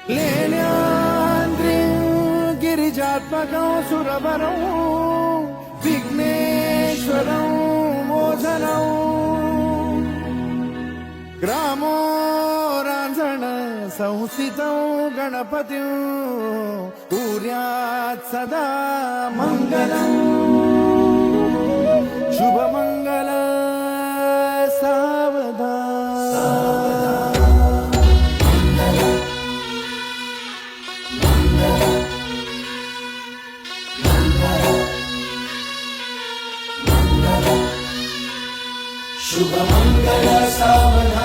लेण्याद्रि गिरिजात्मकं सुरवरं विघ्नेश्वरं मोचनं ग्रामो रांझण संस्थितं गणपतिं कुर्यात् सदा मङ्गलम् शुभमङ्गल सावधान शुभमङ्गल सावधान।